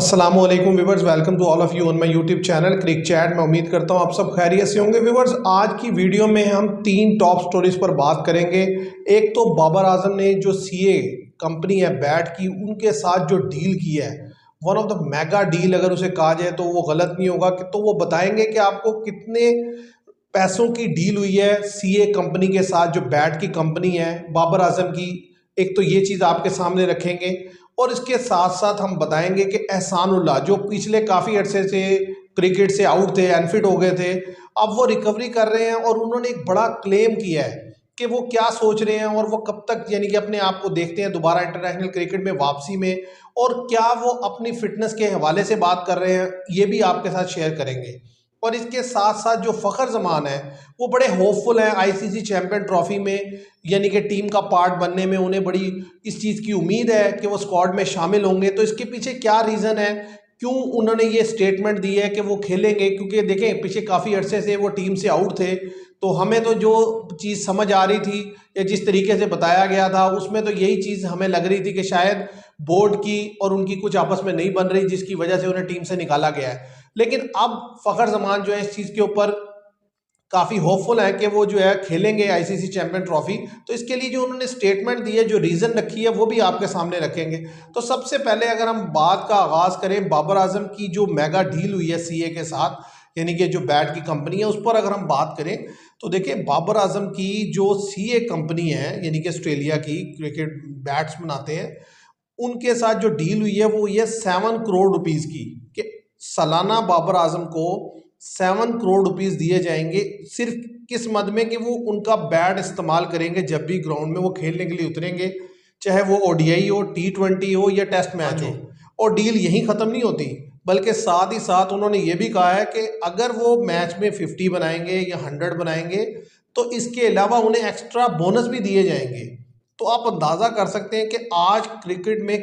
अस्सलामुअलैकुम viewers, welcome to all of you on my YouTube channel cric chat. मैं उम्मीद करता हूं आप सब खैरियत से होंगे। व्यूवर्स, आज की वीडियो में हम तीन टॉप स्टोरीज पर बात करेंगे। एक तो बाबर आजम ने जो सीए कंपनी है बैट की, उनके साथ जो डील किया है, one of the mega deal अगर उसे कहा जाए तो वो गलत नहीं होगा। तो वो बताएंगे कि आपको कितने पैसों की डील हुई है सीए कंपनी के साथ, जो बैट की कंपनी है बाबर आजम की। एक तो ये चीज़ आपके सामने रखेंगे और इसके साथ साथ हम बताएंगे कि एहसानुल्लाह जो पिछले काफ़ी अरसे से क्रिकेट से आउट थे, अनफिट हो गए थे, अब वो रिकवरी कर रहे हैं और उन्होंने एक बड़ा क्लेम किया है कि वो क्या सोच रहे हैं और वो कब तक यानी कि अपने आप को देखते हैं दोबारा इंटरनेशनल क्रिकेट में वापसी में, और क्या वो अपनी फिटनेस के हवाले से बात कर रहे हैं, ये भी आपके साथ शेयर करेंगे। और इसके साथ साथ जो फ़खर जमान है वो बड़े होपफुल हैं आईसीसी चैंपियन ट्रॉफी में, यानी कि टीम का पार्ट बनने में उन्हें बड़ी इस चीज़ की उम्मीद है कि वो स्क्वाड में शामिल होंगे। तो इसके पीछे क्या रीज़न है, क्यों उन्होंने ये स्टेटमेंट दी है कि वो खेलेंगे? क्योंकि देखें, पीछे काफ़ी अरसे से वो टीम से आउट थे, तो हमें तो जो चीज़ समझ आ रही थी या जिस तरीके से बताया गया था उसमें तो यही चीज़ हमें लग रही थी कि शायद बोर्ड की और उनकी कुछ आपस में नहीं बन रही, जिसकी वजह से उन्हें टीम से निकाला गया है। लेकिन अब फ़खर जमान जो है इस चीज़ के ऊपर काफ़ी होपफुल है कि वो जो है खेलेंगे आईसीसी चैंपियन ट्रॉफी। तो इसके लिए जो उन्होंने स्टेटमेंट दी है, जो रीज़न रखी है, वो भी आपके सामने रखेंगे। तो सबसे पहले अगर हम बात का आगाज़ करें बाबर आजम की जो मेगा डील हुई है सीए के साथ, यानी कि जो बैट की कंपनी है, उस पर अगर हम बात करें तो देखिए बाबर आजम की जो सीए कंपनी है, यानी कि ऑस्ट्रेलिया की क्रिकेट बैट्स बनाते हैं, उनके साथ जो डील हुई है वो ये 7 करोड़ रुपीज़ की, कि सालाना बाबर आजम को 7 करोड़ रुपीज़ दिए जाएंगे। सिर्फ किस मद में कि वो उनका बैट इस्तेमाल करेंगे जब भी ग्राउंड में वो खेलने के लिए उतरेंगे, चाहे वो ओडीआई हो, टी20 हो या टेस्ट मैच हो। और डील यहीं ख़त्म नहीं होती, बल्कि साथ ही साथ उन्होंने ये भी कहा है कि अगर वो मैच में 50 बनाएंगे या 100 बनाएंगे तो इसके अलावा उन्हें एक्स्ट्रा बोनस भी दिए जाएंगे। तो आप अंदाज़ा कर सकते हैं कि आज क्रिकेट में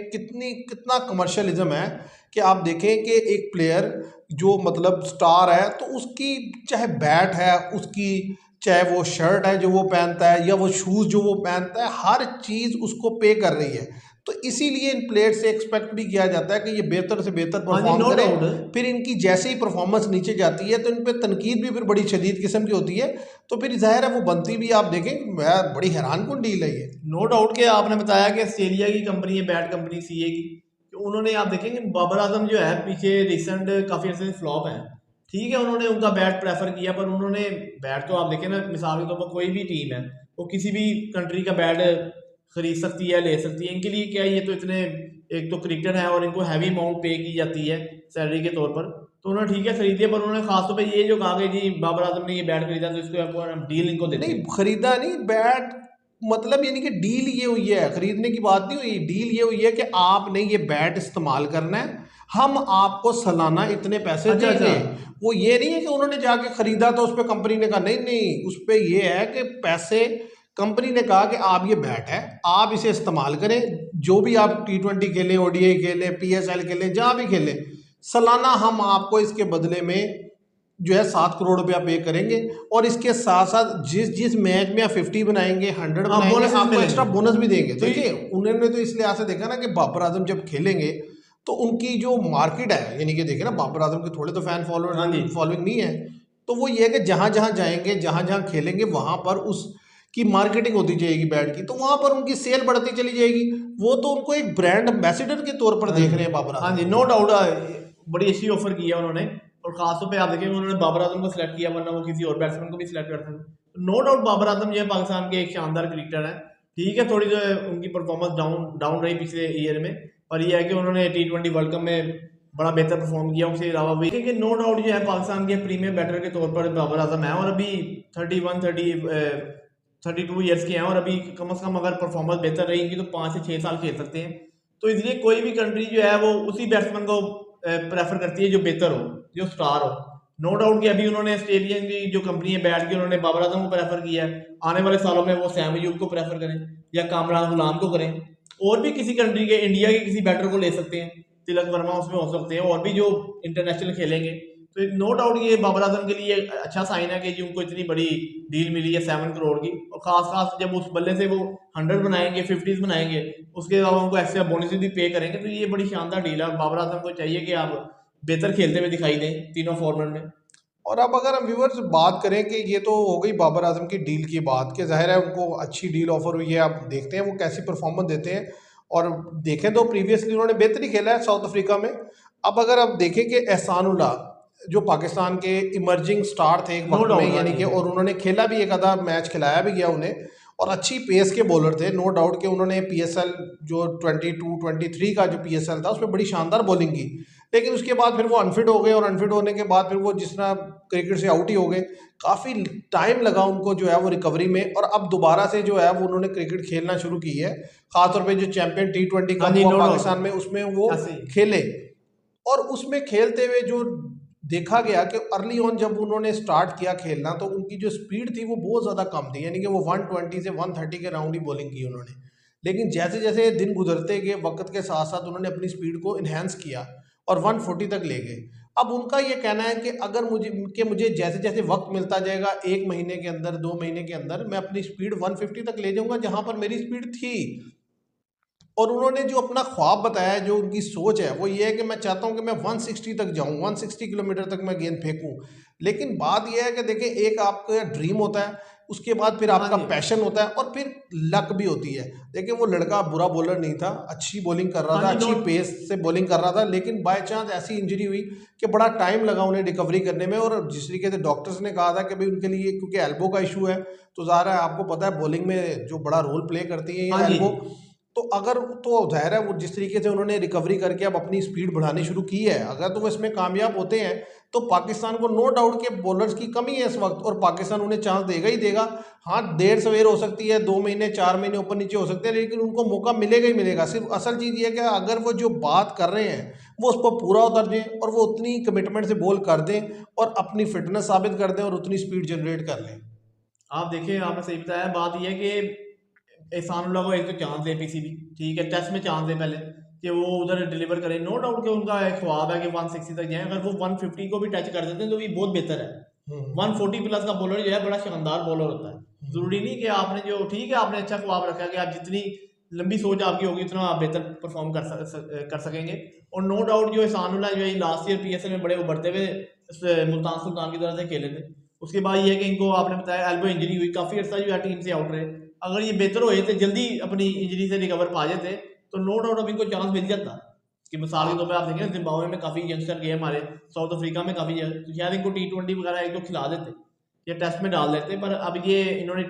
कितना कमर्शियलिज्म है, कि आप देखें कि एक प्लेयर जो मतलब स्टार है तो उसकी चाहे बैट है, उसकी चाहे वो शर्ट है जो वो पहनता है या वो शूज़ जो वो पहनता है, हर चीज़ उसको पे कर रही है। तो इसीलिए इन प्लेयर से एक्सपेक्ट भी किया जाता है कि ये बेहतर से बेहतर परफॉर्म नो करें। डाउट। फिर इनकी जैसे ही परफॉर्मेंस नीचे जाती है तो इन पर तनकीद भी फिर बड़ी शदीद किस्म की होती है, तो फिर ज़ाहिर है वो बनती भी। आप देखें, मैं बड़ी हैरान कुन डील है ये। नो डाउट के आपने बताया कि ऑस्ट्रेलिया की कंपनी है बैट कंपनी सीए की, तो उन्होंने आप देखेंगे बाबर आजम जो है पीछे रिसेंट काफ़ी अर्से से फ्लॉप है। ठीक है, उन्होंने उनका बैट प्रेफर किया, पर उन्होंने बैट तो आप देखें ना, मिसाल के तौर पर कोई भी टीम है वो किसी भी कंट्री का बैट खरीद सकती है, ले सकती है। इनके लिए क्या, ये तो इतने एक तो क्रिकेटर है और इनको हैवी अमाउंट पे की जाती है सैलरी के तौर पर, तो उन्होंने ठीक है खरीद लिया। पर उन्होंने खासतौर पर ये जो कहा कि जी बाबर आजम ने ये बैट खरीदा तो इसको आपको डील इनको देते नहीं, हैं। खरीदा नहीं बैट, मतलब यानी कि डील ये हुई है, खरीदने की बात नहीं हुई। डील ये हुई है कि आपने ये बैट इस्तेमाल करना है, हम आपको सालाना इतने पैसे अच्छा देंगे। अच्छा। वो ये नहीं है कि उन्होंने जाके खरीदा तो उस पर कंपनी ने कहा नहीं नहीं, उस पर ये है कि पैसे कंपनी ने कहा कि आप ये बैट है, आप इसे इस्तेमाल करें, जो भी आप टी20 खेलें, ओडीआई खेलें, पीएसएल खेलें, जहाँ भी खेलें, सालाना हम आपको इसके बदले में जो है 7 करोड़ रुपया पे करेंगे। और इसके साथ साथ जिस जिस मैच में आप 50 बनाएंगे, 100 हाँ, बनाएंगे, बोनस भी आपको एक्स्ट्रा मिलेंगे। बोनस भी देंगे। तो देखिए, उन्होंने तो इस लिहाज से देखा ना कि बाबर आजम जब खेलेंगे तो उनकी जो मार्केट है, यानी कि देखे ना, बाबर आजम के थोड़े तो फैन हाँ जी। फॉलोइंग नहीं है, तो वो ये है कि जहाँ जहाँ जाएंगे, जहाँ जहाँ खेलेंगे, वहाँ पर उसकी मार्केटिंग होती जाएगी बैट की, तो वहाँ पर उनकी सेल बढ़ती चली जाएगी। वो तो उनको एक ब्रांड एम्बेसडर के तौर पर हाँ देख जी। रहे हैं बाबर हाँ आजम जी, को। No doubt. बड़ी अच्छी ऑफर किया उन्होंने, और खासतौर पे आप देखेंगे उन्होंने बाबर आजम को सिलेक्ट किया, वरना वो किसी और बैट्समैन को भी सिलेक्ट करते हैं। नो डाउट बाबर आजम जो है पाकिस्तान के एक शानदार क्रिकेटर है। ठीक है, थोड़ी जो है उनकी परफॉर्मेंस डाउन डाउन रही पिछले ईयर में, पर यह है कि उन्होंने टी20 वर्ल्ड कप में बड़ा बेहतर परफॉर्म किया। उसके अलावा भी कि नो डाउट जो है पाकिस्तान के प्रीमियम बैटर के तौर पर बाबर आजम है, और अभी 32 ईयर्स के हैं, और अभी कम से कम अगर परफॉर्मेंस बेहतर रहेगी तो 5 से 6 साल खेल सकते हैं। तो इसलिए कोई भी कंट्री जो है वो उसी बैट्समैन को प्रेफर करती है जो बेहतर हो, जो स्टार हो। नो डाउट कि अभी उन्होंने ऑस्ट्रेलियन की जो कंपनी है बैट की, उन्होंने बाबर आजम को प्रेफर किया है। आने वाले सालों में वो सैम अयूब को प्रेफर करें या कामरान गुलाम को करें, और भी किसी कंट्री के, इंडिया के किसी बैटर को ले सकते हैं, तिलक वर्मा उसमें हो सकते हैं, और भी जो इंटरनेशनल खेलेंगे। तो नो डाउट ये बाबर आजम के लिए अच्छा साइन है कि जी उनको इतनी बड़ी डील मिली है 7 करोड़ की, और खास जब उस बल्ले से वो 100 बनाएंगे, 50s बनाएंगे, उसके अलावा उनको एक्स्ट्रा बोनस भी पे करेंगे, तो ये बड़ी शानदार डील है। और बाबर आजम को चाहिए कि आप बेहतर खेलते हुए दिखाई दें तीनों फॉर्मेट में। और अब अगर हम व्यूवर्स बात करें कि ये तो हो गई बाबर आजम की डील की बात, कि जाहिर है उनको अच्छी डील ऑफर हुई है, अब देखते हैं वो कैसी परफॉर्मेंस देते हैं। और देखें तो प्रीवियसली उन्होंने बेहतरी खेला है साउथ अफ्रीका में। अब अगर आप देखें कि एहसानुल्लाह जो पाकिस्तान के इमर्जिंग स्टार थे एक नो वक्त में, डाउट, हाँ यानी जी, कि, और उन्होंने खेला भी, एक आधा मैच खिलाया भी गया उन्हें, और अच्छी पेस के बॉलर थे। नो डाउट कि उन्होंने पीएसएल जो 22-23 का जो पीएसएल था उसमें बड़ी शानदार बॉलिंग की, लेकिन उसके बाद फिर वो अनफिट हो गए, और अनफिट होने के बाद फिर वो जिस तरह क्रिकेट से आउट ही हो गए। काफ़ी टाइम लगा उनको जो है वो रिकवरी में, और अब दोबारा से जो है वो उन्होंने क्रिकेट खेलना शुरू की है। खासतौर पे जो चैंपियन T20 हाँ कप जी, हुआ नो पाकिस्तान में, डाउट, उसमें वो ऐसे ही। खेले। और उसमें खेलते हुए जो देखा गया कि अर्ली ऑन जब उन्होंने स्टार्ट किया खेलना, तो उनकी जो स्पीड थी वो बहुत ज़्यादा कम थी, यानी कि वो 120 से 130 के राउंड ही बॉलिंग की उन्होंने। लेकिन जैसे जैसे दिन गुजरते गए, वक्त के साथ साथ उन्होंने अपनी स्पीड को इन्हेंस किया और 140 तक ले गए। अब उनका ये कहना है कि अगर मुझे जैसे जैसे वक्त मिलता जाएगा, 1 महीने के अंदर, 2 महीने के अंदर, मैं अपनी स्पीड 150 तक ले जाऊंगा जहां पर मेरी स्पीड थी। और उन्होंने जो अपना ख्वाब बताया, जो उनकी सोच है, वो ये है कि मैं चाहता हूं कि मैं 160 तक जाऊं, 160 किलोमीटर तक मैं गेंद फेंकूं। लेकिन बात यह है कि देखें, एक आपका ड्रीम होता है, उसके बाद फिर हाँ आपका जी, पैशन होता है, और फिर लक भी होती है। देखिए वो लड़का बुरा बॉलर नहीं था, अच्छी बॉलिंग कर रहा हाँ था, जी, नो, अच्छी पेस से बॉलिंग कर रहा था, लेकिन बाय चांस ऐसी इंजरी हुई कि बड़ा टाइम लगा उन्हें रिकवरी करने में। और जिस तरीके से डॉक्टर्स ने कहा था कि भाई उनके लिए, क्योंकि एल्बो का इशू है, तो ज़ाहिर है आपको पता है बॉलिंग में जो बड़ा रोल प्ले करती है हाँ ये जी, एल्बो। तो अगर, तो ज़ाहिर है वो जिस तरीके से उन्होंने रिकवरी करके अब अपनी स्पीड बढ़ानी शुरू की है, अगर तो वो इसमें कामयाब होते हैं तो पाकिस्तान को नो डाउट के बॉलर्स की कमी है इस वक्त, और पाकिस्तान उन्हें चांस देगा ही देगा। हाँ, देर सवेर हो सकती है, 2 महीने 4 महीने ऊपर नीचे हो सकते हैं, लेकिन उनको मौका मिलेगा ही मिलेगा। सिर्फ असल चीज़ ये है कि अगर वो जो बात कर रहे हैं वो उस पर पूरा उतर जाएं, और वो उतनी कमिटमेंट से बॉल कर दें, और अपनी फिटनेस साबित कर दें, और उतनी स्पीड जनरेट कर लें। आप देखिए, आपने सही बताया। बात यह है कि एहसानुल्लाह को एक तो चांस दे पीसीबी, ठीक है, टेस्ट में चांस दे पहले कि वो उधर डिलीवर करें। नो डाउट कि उनका एक ख्वाब है कि 160 तक जाएं। अगर वो 150 को भी टच कर देते हैं तो ये बहुत बेहतर है। हम्म 140 प्लस का बॉलर जो है बड़ा शानदार बॉलर होता है। जरूरी नहीं कि आपने जो, ठीक है, आपने अच्छा ख्वाब रखा कि आप जितनी लंबी सोच आपकी होगी उतना आप बेहतर परफॉर्म कर सकेंगे। और नो डाउट जो एहसानुल्लाह जो है लास्ट ईयर पीएसएल में बड़े उभरते हुए मुल्तान सुल्तान की तरफ से खेले थे। उसके बाद ये है कि इनको आपने बताया एल्बो इंजरी हुई, काफ़ी अर्सा जो है टीम से आउट रहे। अगर ये बेहतर हो जाते, जल्दी अपनी इंजरी से रिकवर पा जाते, तो नो डाउट अब इनको चांस मिल जाता। कि मिसाल के तौर पर आप देखें जिम्बाब्वे में काफ़ी यंगस्टर गए हमारे, साउथ अफ्रीका में काफ़ी, तो शायद इनको T20 वगैरह एक दो खिला देते या टेस्ट में डाल देते। पर अब ये इन्होंने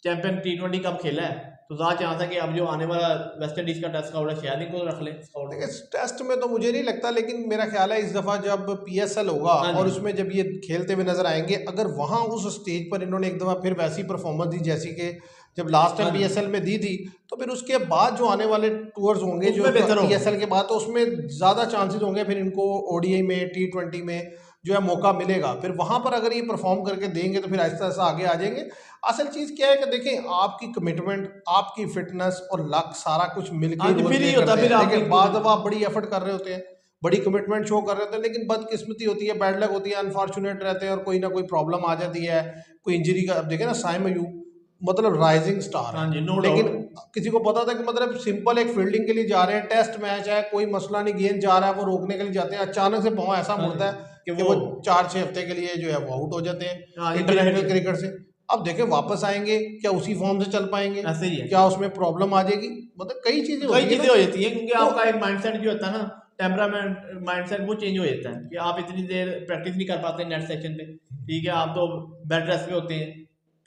चैंपियन T20 कब खेला है, तो ज़्यादा चांस है कि अब जो आने वाला वेस्ट इंडीज़ का टेस्ट स्क्वाड है शायद इनको रख लें स्क्वाड देखिए में। टेस्ट में तो मुझे नहीं लगता, लेकिन मेरा ख्याल है इस दफ़ा जब पीएसएल होगा हाँ और जी, उसमें जब ये खेलते हुए नजर आएंगे, अगर वहाँ उस स्टेज पर इन्होंने एक दफ़ा फिर वैसी परफॉर्मेंस दी जैसी कि जब लास्ट हाँ टाइम जी, पीएसएल में दी थी, तो फिर उसके बाद जो आने वाले टूर्स होंगे जो उसमें बेहतर होंगे। पीएसएल के बाद, तो उसमें ज़्यादा चांसेस होंगे फिर इनको ओडीआई में, T20 में जो है मौका मिलेगा। फिर वहाँ पर अगर ये परफॉर्म करके देंगे तो फिर आहिस्ता आहिस्ता आगे आ जाएंगे। असल चीज़ क्या है कि देखें, आपकी कमिटमेंट, आपकी फिटनेस और लक सारा कुछ मिलके हाँ ही जी, रोल फिर प्ले ही होता, करते फिर हैं। आपकी देखिए बाद अब आप बड़ी एफर्ट कर रहे होते हैं, बड़ी कमिटमेंट शो कर रहे होते हैं, लेकिन बदकिस्मती होती है, बैड लक होती है, अनफॉर्चुनेट रहते हैं, और कोई ना कोई प्रॉब्लम आ जाती है, कोई इंजरी का। अब देखें ना, साइम अयूब मतलब राइजिंग स्टार है, हाँ जी, नो लेकिन डाउट। किसी को पता था कि मतलब सिंपल एक फील्डिंग के लिए जा रहे हैं, टेस्ट मैच है, कोई मसला नहीं, गेंद जा रहा है, वो रोकने के लिए जाते हैं, अचानक से पाँव ऐसा हाँ जी, मुड़ता है कि कि वो, वो 4-6 हफ्ते के लिए जो है वो आउट हो जाते हाँ, हैं इंटरनेशनल इंटरनेशनल क्रिकेट से। अब देखें वापस आएंगे, क्या उसी फॉर्म से चल पाएंगे, ऐसे ही है। क्या उसमें प्रॉब्लम आ जाएगी, मतलब कई चीजें कई होती है ना। चीजें हो जाती हैं क्योंकि तो आपका एक माइंडसेट जो होता है ना, टेम्परामेंट माइंडसेट, वो चेंज हो जाता है कि आप इतनी देर प्रैक्टिस नहीं कर पाते नेट सेक्शन पे, ठीक है, आप तो बेड रेस्ट पे होते हैं।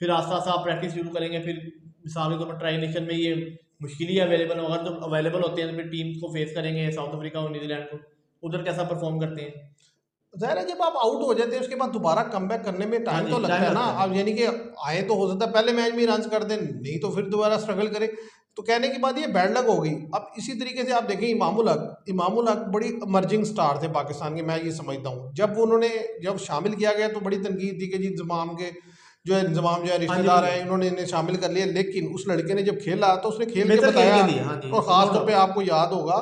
फिर आस्ता आस्ता आप प्रैक्टिस शुरू करेंगे। फिर मिसाल के तौर पर ट्राई नेशन में ये मुश्किल ही अवेलेबल, अगर तो अवेलेबल होते हैं तो फिर टीम को फेस करेंगे, साउथ अफ्रीका और न्यूजीलैंड को, उधर कैसा परफॉर्म करते हैं। जाहिर है जब आप आउट हो जाते हैं उसके बाद दोबारा कमबैक करने में हाँ टाइम जी, तो लगता टाइम है ना। लगता है। अब यानी कि आए तो हो सकता है पहले मैच में रन कर दें, नहीं तो फिर दोबारा स्ट्रगल करें। तो कहने की बात ये बैड लक हो गई। अब इसी तरीके से आप देखें इमामुल हक बड़ी इमर्जिंग स्टार थे पाकिस्तान के, मैं ये समझता हूँ। जब शामिल किया गया तो बड़ी तनकीद थी कि जी इंजमाम जो है हाँ जी, रिश्तेदार हैं, इन्होंने इन्हें शामिल कर लिया, लेकिन उस लड़के ने जब खेला तो उसने खेल के बेहतर खेल बताया। के दिया, हाँ जी, और नो ख़ास तौर पे डाउट। आपको याद होगा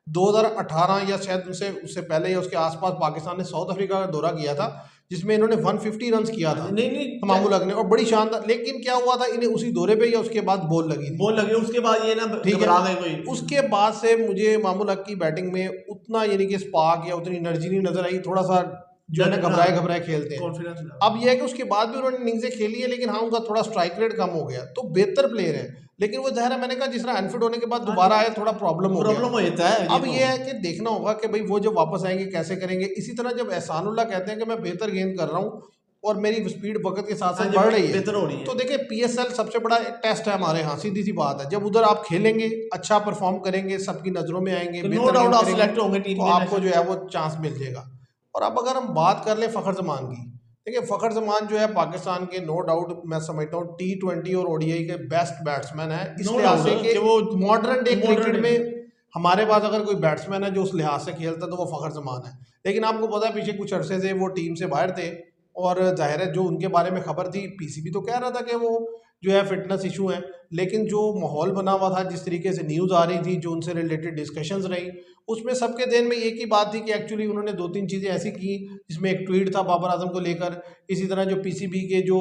2018 या शायद उससे पहले या उसके आसपास पाकिस्तान ने साउथ अफ्रीका का दौरा किया था, जिसमें इन्होंने 150 रन किया था नहीं मामूल हक ने, और बड़ी शानदार। लेकिन क्या हुआ था, इन्हें उसी दौरे पे या उसके बाद बॉल लगी थी, उसके बाद ये ना ठीक घबरा है। गए कोई। उसके बाद से मुझे मामूल हक की बैटिंग में उतना यानी कि स्पार्क या उतनी एनर्जी नहीं नजर आई, थोड़ा सा जो है ना घबराए घबराए खेलते हैं। कॉन्फिडेंस अब यह है कि उसके बाद भी उन्होंने इनिंग्सें खेली है, लेकिन हाँ उनका थोड़ा स्ट्राइक रेट कम हो गया, तो बेहतर प्लेयर है। लेकिन वो ज़ाहिर है, मैंने कहा जिस तरह अनफिट होने के बाद दोबारा आया, थोड़ा प्रॉब्लम हो जाता है। अब ये है कि देखना होगा कि भाई वो जब वापस आएंगे कैसे करेंगे। इसी तरह जब एहसानुल्लाह कहते हैं कि मैं बेहतर गेंद कर रहा हूँ और मेरी स्पीड वक्त के साथ साथ बढ़ रही है, बेहतर हो रही है, तो देखिए PSL सबसे बड़ा एक टेस्ट है हमारे यहाँ, सीधी सी बात है। जब उधर आप खेलेंगे, अच्छा परफॉर्म करेंगे, सबकी नज़रों में आएंगे, बेहतर गेंद करेंगे, तो आपको जो है वो चांस मिल जाएगा। और अब अगर हम बात कर लें फ़खर जमान की, देखिए फ़खर जमान जो है पाकिस्तान के नो डाउट मैं समझता हूँ T20 और ODI के बेस्ट बैट्समैन है, इस लिहाज से कि वो मॉडर्न डे क्रिकेट में हमारे पास अगर कोई बैट्समैन है जो उस लिहाज से खेलता है तो वो फ़खर जमान है। लेकिन आपको पता है पीछे कुछ अरसे से वो टीम से बाहर थे, और जाहिर है जो उनके बारे में खबर थी, PCB तो कह रहा था कि वो जो है फिटनेस इशू है, लेकिन जो माहौल बना हुआ था, जिस तरीके से न्यूज़ आ रही थी, जो उनसे रिलेटेड डिस्कशंस रही, उसमें सबके ध्यान में एक ही बात थी कि एक्चुअली उन्होंने 2-3 चीज़ें ऐसी की, जिसमें एक ट्वीट था बाबर आजम को लेकर। इसी तरह जो PCB के जो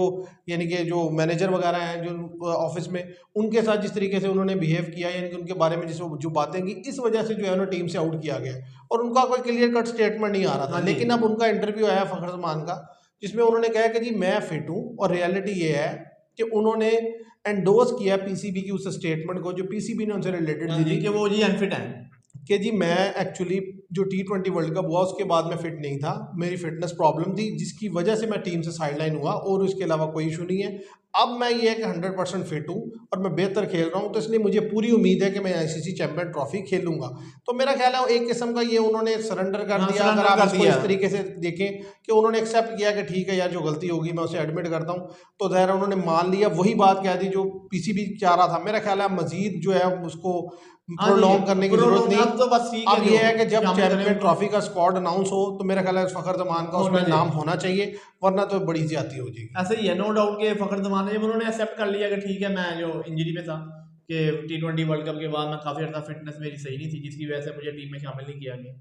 यानी कि जो मैनेजर वगैरह हैं जो ऑफिस में, उनके साथ जिस तरीके से उन्होंने बिहेव किया, यानी कि उनके बारे में जो बातें की, इस वजह से जो है उन्हें टीम से आउट किया गया, और उनका कोई क्लियर कट स्टेटमेंट नहीं आ रहा था। लेकिन अब उनका इंटरव्यू आया फ़खर जमान का, जिसमें उन्होंने कहा कि जी मैं फिट हूँ, और रियलिटी ये है कि उन्होंने एंडोर्स किया PCB की उस स्टेटमेंट को जो PCB ने उनसे रिलेटेड दी थी कि वो जी अनफिट है, कि जी मैं एक्चुअली जो T20 वर्ल्ड कप हुआ उसके बाद मैं फिट नहीं था, मेरी फिटनेस प्रॉब्लम थी जिसकी वजह से मैं टीम से साइडलाइन हुआ, और उसके अलावा कोई इशू नहीं है। अब मैं ये है कि 100% फिट हूँ और मैं बेहतर खेल रहा हूँ, तो इसलिए मुझे पूरी उम्मीद है कि मैं ICC चैंपियन ट्रॉफी खेलूंगा। तो मेरा ख्याल है एक किस्म का ये उन्होंने सरेंडर कर दिया, अगर आप इसको इस तरीके से देखें कि उन्होंने एक्सेप्ट किया कि ठीक है यार जो गलती होगी मैं उसे एडमिट करता हूँ, तो ज़ाहिर उन्होंने मान लिया, वही बात कह दी जो PCB चाह रहा था। मेरा ख्याल है मजीद जो है उसको प्रोलॉन्ग करने की जरूरत नहीं। अब तो बस अब ये है कि जब चैंपियन ट्रॉफी का स्क्वाड अनाउंस हो, तो मेरा ख्याल है फ़खर जमान का उसमें नाम होना चाहिए, वरना तो बड़ी ज्यादती हो जाएगी। ऐसे ही है, नो डाउट के फ़खर जमान ने जब उन्होंने एक्सेप्ट कर लिया कि ठीक है मैं जो इंजरी पे था कि T20 वर्ल्ड कप के बाद मैं काफ़ी अर्सा फिटनेस मेरी सही नहीं थी, जिसकी वजह से मुझे टीम में शामिल नहीं किया गया,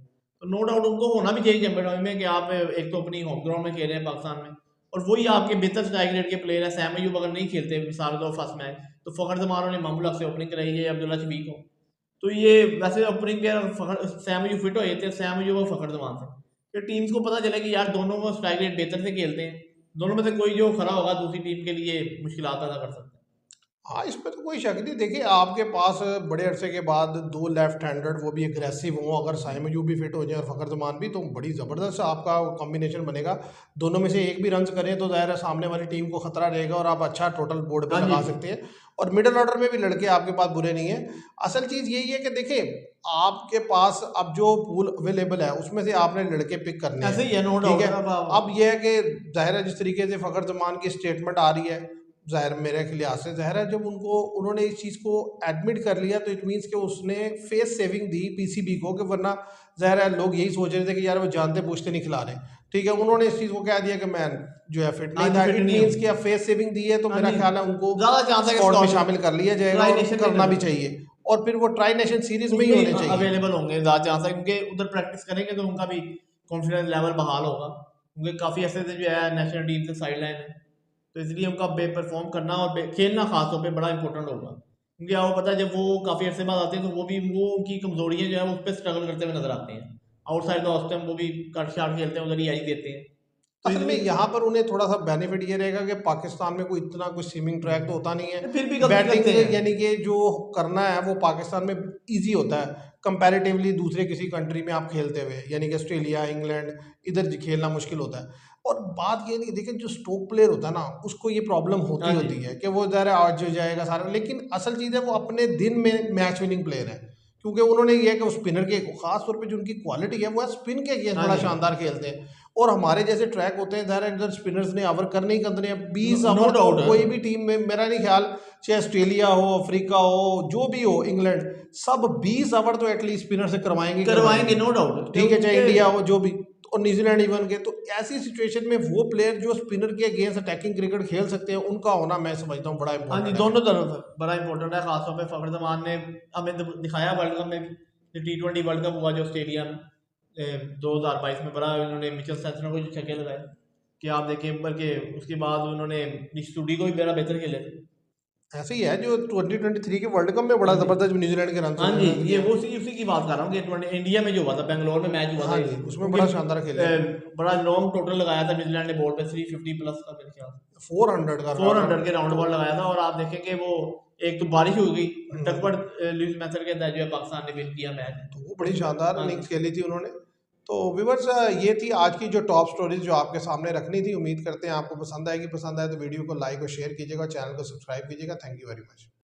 तो नो डाउट उनको होना भी चाहिए चैंपियन ट्रॉफी में कि आप एक तो अपनी होम ग्राउंड में खेल रहे हैं पाकिस्तान में, और वही आपके बेहतर स्ट्राइक रेट के प्लेयर है। सैम अयूब अगर नहीं खेलते मिसाल के फर्स्ट मैच, तो फ़खर जमान ने मामूल हक से ओपनिंग कराई है, अब्दुल्ला शफीक हो, तो ये वैसे ओपनिंग पे सैम अयूब फिट हो जाते, सैम अयूब और फ़खर जमान से, कि टीम्स को पता चला कि यार दोनों को स्ट्राइक रेट बेहतर से खेलते हैं, दोनों में से कोई जो खड़ा होगा दूसरी टीम के लिए मुश्किलात पैदा कर सकता है। हाँ, इसमें तो कोई शक नहीं। देखिए आपके पास बड़े अरसे के बाद 2 लेफ्ट हैंडेड, वो भी एग्रेसिव हों, अगर साइम अयूब भी फिट हो जाए और फ़खर जमान भी, तो बड़ी ज़बरदस्त आपका कॉम्बिनेशन बनेगा। दोनों में से एक भी रन करें तो ज़ाहिर है सामने वाली टीम को खतरा रहेगा, और आप अच्छा टोटल बोर्ड पे लगा सकते हैं। और मिडल ऑर्डर में भी लड़के आपके पास बुरे नहीं है। असल चीज़ यही है कि देखिए आपके पास अब जो पूल अवेलेबल है उसमें से आपने लड़के पिक करने हैं, ऐसे ही है, नो ठीक डाउट। है। अब यह है कि ज़ाहिर है जिस तरीके से फ़खर जमान की स्टेटमेंट आ रही है, ज़ाहिर मेरे लिहाज से ज़ाहिर है जब उन्होंने इस चीज़ को एडमिट कर लिया, तो इट मीन्स कि उसने फेस सेविंग दी PCB को, कि वरना ज़ाहिर है लोग यही सोच रहे थे कि यार वो जानते पूछते नहीं खिला रहे, ठीक है। उन्होंने इस चीज़ को कह दिया कि मैं जो है फिट नहीं था, इट मीन्स कि अब फेस सेविंग दी है, तो मेरा ख्याल है उनको स्क्वाड में शामिल कर लिया जाएगा, और करना भी चाहिए, और फिर वो ट्राई नेशन सीरीज में ही होने चाहिए, अवेलेबल होंगे ज़्यादा चांस है, क्योंकि उधर प्रैक्टिस करेंगे तो उनका भी कॉन्फिडेंस लेवल बहाल होगा, क्योंकि काफ़ी ऐसे से जो है नेशनल टीम से साइडलाइन है, तो इसलिए उनका परफॉर्म करना और खेलना खास तौर पे बड़ा इंपॉर्टेंट होगा, क्योंकि आपको पता है जब वो काफ़ी अर्से बाद आते हैं तो वो उनकी कमजोरियाँ जो है उस पर स्ट्रगल करते हुए नजर आते हैं। आउटसाइड द ऑफ टाइम वो भी कट शाट खेलते हैं, उधर ही आई देते हैं। तो असल में यहाँ पर उन्हें थोड़ा सा बेनिफिट ये रहेगा कि पाकिस्तान में कोई इतना कुछ स्विमिंग ट्रैक तो होता नहीं है, फिर भी बैटिंग यानी कि जो करना है वो पाकिस्तान में इजी होता है कंपैरेटिवली दूसरे किसी कंट्री में आप खेलते हुए, यानी कि ऑस्ट्रेलिया, इंग्लैंड, इधर खेलना मुश्किल होता है। और बात ये नहीं, देखिए जो स्ट्रोक प्लेयर होता है ना, उसको ये प्रॉब्लम होती है कि वो ज़रा आज हो जाएगा सारा, लेकिन असल चीज़ है वो अपने दिन में मैच विनिंग प्लेयर है, क्योंकि उन्होंने ये है कि वो स्पिनर के खास तौर पे जो उनकी क्वालिटी है वो है स्पिन के अगेंस्ट बड़ा शानदार खेलते हैं, और हमारे जैसे ट्रैक होते हैं ज़ाहिर इधर स्पिनर्स ने ओवर करने ही करने हैं 20 ओवर, कोई भी टीम में मेरा नहीं ख्याल, चाहे ऑस्ट्रेलिया हो, अफ्रीका हो, जो भी हो, इंग्लैंड, सब 20 ओवर तो एटलीस्ट स्पिनर से करवाएंगे, नो डाउट, ठीक है, चाहे इंडिया हो, जो भी, और न्यूजीलैंड इवन के। तो ऐसी सिचुएशन में वो प्लेयर जो स्पिनर के अगेंस्ट अटैकिंग क्रिकेट खेल सकते हैं, उनका होना मैं समझता हूँ बड़ा इंपॉर्टेंट है। दोनों तरफ बड़ा इंपॉर्टेंट है, खासतौर पर फ़खर जमान ने हमें दिखाया वर्ल्ड कप में T20 वर्ल्ड कप हुआ जो ऑस्ट्रेलिया में 2022 में, बड़ा इन्होंने मिचेल सेंटनर को जो छक्के लगाए कि आप देखें, बल्कि उसके बाद उन्होंने निश स्टूडी को भी बड़ा बेहतर खेले थे। ऐसे ही है जो 2023 के वर्ल्ड कप में बड़ा हाँ जी, जबरदस्त न्यूजीलैंड के रन हाँ जी, ये किया। वो उसी की बात कर रहा हूँ कि इंडिया में जो हुआ था, बेंगलोर में मैच हुआ था, हाँ जी, उसमें उनके बड़ा शानदार खेले। बड़ा लॉन्ग टोटल लगाया था न्यूजीलैंड ने बॉल पे 350 प्लस का मेरे ख्याल से 400 का 400 के राउंड बॉल लगाया था। और आप देखेंगे वो एक तो बारिश हो गई, हम्म, टकवर्थ लुईस मैथर के तहत जो है पाकिस्तान ने विन किया मैच। तो वो बड़ी शानदार हाँ इनिंग्स जी। खेली थी उन्होंने। तो व्यूवर्स, ये थी आज की जो टॉप स्टोरीज जो आपके सामने रखनी थी। उम्मीद करते हैं आपको पसंद आएगी। पसंद आए तो वीडियो को लाइक और शेयर कीजिएगा, चैनल को सब्सक्राइब कीजिएगा। Thank you very much.